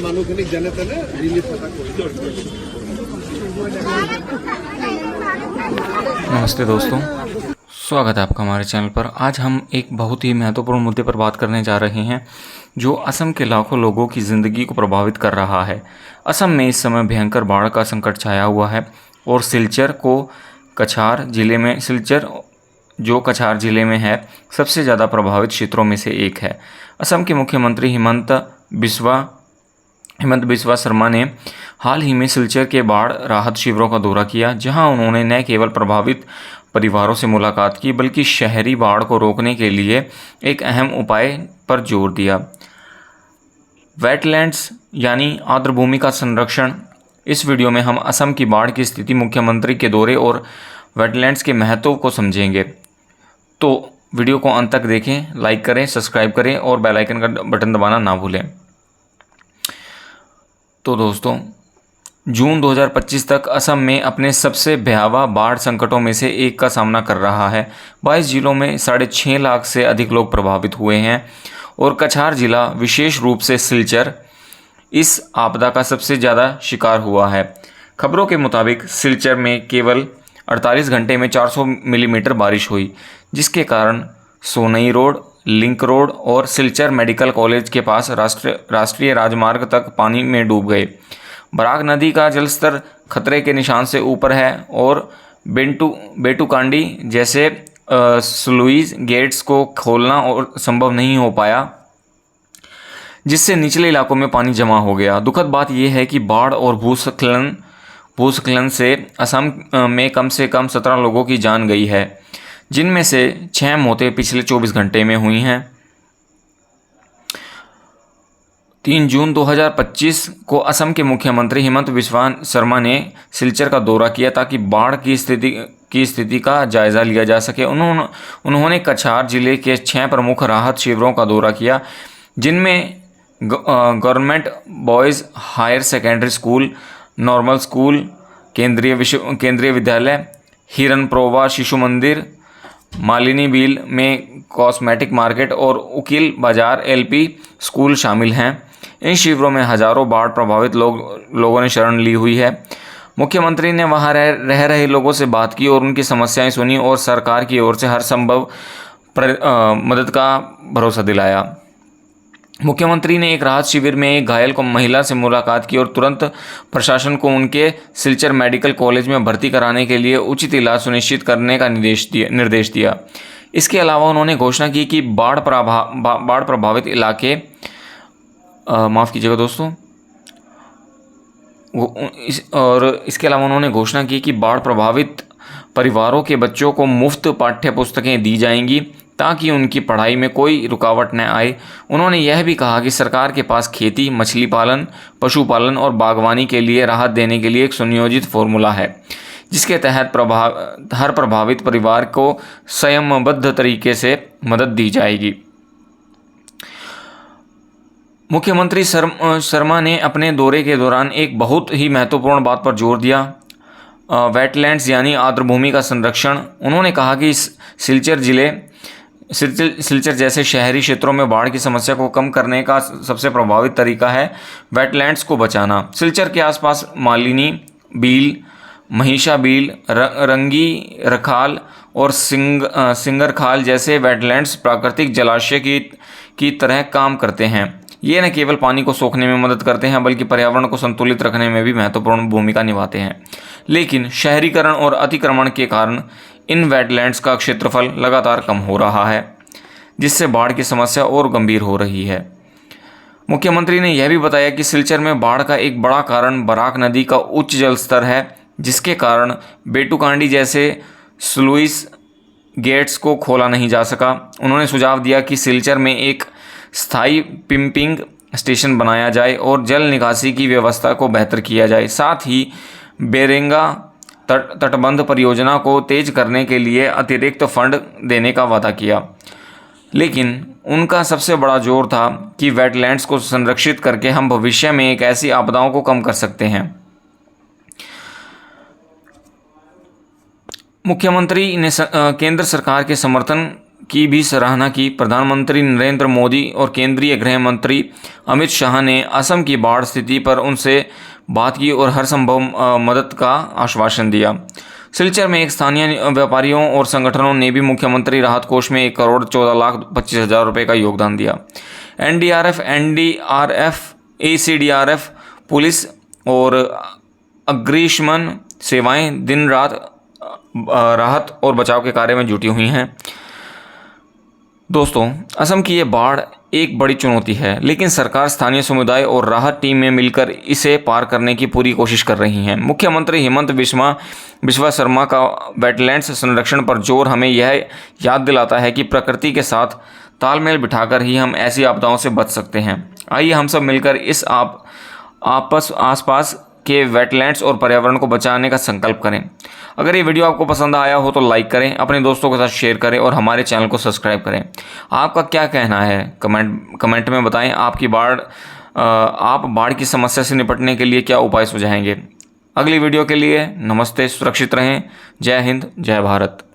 মানুহখিনিক যেনে তেনে ৰিলিফ এটা কৰি नमस्ते दोस्तों, स्वागत है आपका हमारे चैनल पर। आज हम एक बहुत ही महत्वपूर्ण मुद्दे पर बात करने जा रहे हैं जो असम के लाखों लोगों की ज़िंदगी को प्रभावित कर रहा है। असम में इस समय भयंकर बाढ़ का संकट छाया हुआ है और सिलचर कछार जिले में है, सबसे ज़्यादा प्रभावित क्षेत्रों में से एक है। असम के मुख्यमंत्री हिमंत बिस्वा शर्मा ने हाल ही में सिलचर के बाढ़ राहत शिविरों का दौरा किया, जहां उन्होंने न केवल प्रभावित परिवारों से मुलाकात की बल्कि शहरी बाढ़ को रोकने के लिए एक अहम उपाय पर जोर दिया। वेटलैंड्स यानी आर्द्रभूमि का संरक्षण। इस वीडियो में हम असम की बाढ़ की स्थिति, मुख्यमंत्री के दौरे और वेटलैंड्स के महत्व को समझेंगे। तो वीडियो को अंत तक देखें, लाइक करें, सब्सक्राइब करें और बेल आइकन का बटन दबाना ना भूलें। तो दोस्तों, जून 2025 तक असम में अपने सबसे भयावह बाढ़ संकटों में से एक का सामना कर रहा है। 22 जिलों में 6.5 लाख से अधिक लोग प्रभावित हुए हैं और कछार जिला, विशेष रूप से सिलचर, इस आपदा का सबसे ज़्यादा शिकार हुआ है। खबरों के मुताबिक सिलचर में केवल 48 घंटे में 400 मिलीमीटर बारिश हुई, जिसके कारण सोनई रोड, लिंक रोड और सिलचर मेडिकल कॉलेज के पास राष्ट्रीय राजमार्ग तक पानी में डूब गए। बराक नदी का जलस्तर खतरे के निशान से ऊपर है और बेटुकांडी जैसे स्लुइस गेट्स को खोलना और संभव नहीं हो पाया, जिससे निचले इलाकों में पानी जमा हो गया। दुखद बात यह है कि बाढ़ और भूस्खलन से असम में कम से कम 17 लोगों की जान गई है, जिनमें से 6 मौतें पिछले 24 घंटे में हुई हैं। 3 जून 2025 को असम के मुख्यमंत्री हिमंत बिस्वा शर्मा ने सिलचर का दौरा किया ताकि बाढ़ की स्थिति का जायज़ा लिया जा सके। उन्होंने कछार जिले के 6 प्रमुख राहत शिविरों का दौरा किया, जिनमें government boys higher secondary school, normal school, Kendriya Vidyalaya, Hiranprova Shishu Mandir, Malini Beel में कॉस्मेटिक मार्केट और उकील बाजार LP स्कूल शामिल हैं। इन शिविरों में हजारों बाढ़ प्रभावित लोगों ने शरण ली हुई है। मुख्यमंत्री ने वहां रह रहे लोगों से बात की और उनकी समस्याएं सुनी और सरकार की ओर से हर संभव मदद का भरोसा दिलाया। मुख्यमंत्री ने एक राहत शिविर में एक घायल महिला से मुलाकात की और तुरंत प्रशासन को उनके सिलचर मेडिकल कॉलेज में भर्ती कराने के लिए उचित इलाज सुनिश्चित करने का निर्देश दिया। इसके अलावा उन्होंने घोषणा की कि बाढ़ प्रभावित इलाके माफ़ कीजिएगा दोस्तों, इसके अलावा उन्होंने घोषणा की कि बाढ़ प्रभावित परिवारों के बच्चों को मुफ्त पाठ्य पुस्तकें दी जाएंगी ताकि उनकी पढ़ाई में कोई रुकावट न आए। उन्होंने यह भी कहा कि सरकार के पास खेती, मछली पालन, पशुपालन और बागवानी के लिए राहत देने के लिए एक सुनियोजित फॉर्मूला है, जिसके तहत हर प्रभावित परिवार को समयबद्ध तरीके से मदद दी जाएगी। मुख्यमंत्री शर्मा ने अपने दौरे के दौरान एक बहुत ही महत्वपूर्ण बात पर जोर दिया, वेटलैंड्स यानी आर्द्रभूमि का संरक्षण। उन्होंने कहा कि सिलचर जैसे शहरी क्षेत्रों में बाढ़ की समस्या को कम करने का सबसे प्रभावित तरीका है वेटलैंड्स को बचाना। सिलचर के आसपास मालिनी बील, महिषा बील, रंगी रखाल और सिंगर खाल जैसे वेटलैंड्स प्राकृतिक जलाशय की तरह काम करते हैं। ये न केवल पानी को सोखने में मदद करते हैं बल्कि पर्यावरण को संतुलित रखने में भी महत्वपूर्ण भूमिका निभाते हैं। लेकिन शहरीकरण और अतिक्रमण के कारण इन वेटलैंड्स का क्षेत्रफल लगातार कम हो रहा है, जिससे बाढ़ की समस्या और गंभीर हो रही है। मुख्यमंत्री ने यह भी बताया कि सिलचर में बाढ़ का एक बड़ा कारण बराक नदी का उच्च जल स्तर है, जिसके कारण बेटुकांडी जैसे स्लुइस गेट्स को खोला नहीं जा सका। उन्होंने सुझाव दिया कि सिलचर में एक स्थायी पंपिंग स्टेशन बनाया जाए और जल निकासी की व्यवस्था को बेहतर किया जाए। साथ ही बेरेंगा तटबंध परियोजना को तेज करने के लिए अतिरिक्त फंड देने का वादा किया। लेकिन उनका सबसे बड़ा जोर था कि वेटलैंड्स को संरक्षित करके हम भविष्य में एक ऐसी आपदाओं को कम कर सकते हैं। मुख्यमंत्री ने केंद्र सरकार के समर्थन की भी सराहना की। प्रधानमंत्री नरेंद्र मोदी और केंद्रीय गृह मंत्री अमित शाह ने असम की बाढ़ स्थिति पर उनसे बात की और हर संभव मदद का आश्वासन दिया। सिलचर में एक स्थानीय व्यापारियों और संगठनों ने भी मुख्यमंत्री राहत कोष में 1,14,25,000 रुपये का योगदान दिया। एनडीआरएफ, ACDRF, पुलिस और अग्निशमन सेवाएं दिन रात राहत और बचाव के कार्य में जुटी हुई हैं। दोस्तों, असम की ये बाढ़ एक बड़ी चुनौती है, लेकिन सरकार, स्थानीय समुदाय और राहत टीम में मिलकर इसे पार करने की पूरी कोशिश कर रही है। मुख्यमंत्री हेमंत बिस्वा शर्मा का वेटलैंड्स संरक्षण पर जोर हमें यह याद दिलाता है कि प्रकृति के साथ तालमेल बिठाकर ही हम ऐसी आपदाओं से बच सकते हैं। आइए हम सब मिलकर इस आसपास के वेटलैंड्स और पर्यावरण को बचाने का संकल्प करें। अगर ये वीडियो आपको पसंद आया हो तो लाइक करें, अपने दोस्तों के साथ शेयर करें और हमारे चैनल को सब्सक्राइब करें। आपका क्या कहना है कमेंट में बताएं। आप बाढ़ की समस्या से निपटने के लिए क्या उपाय सुझाएंगे। अगली वीडियो के लिए नमस्ते, सुरक्षित रहें। जय हिंद, जय भारत।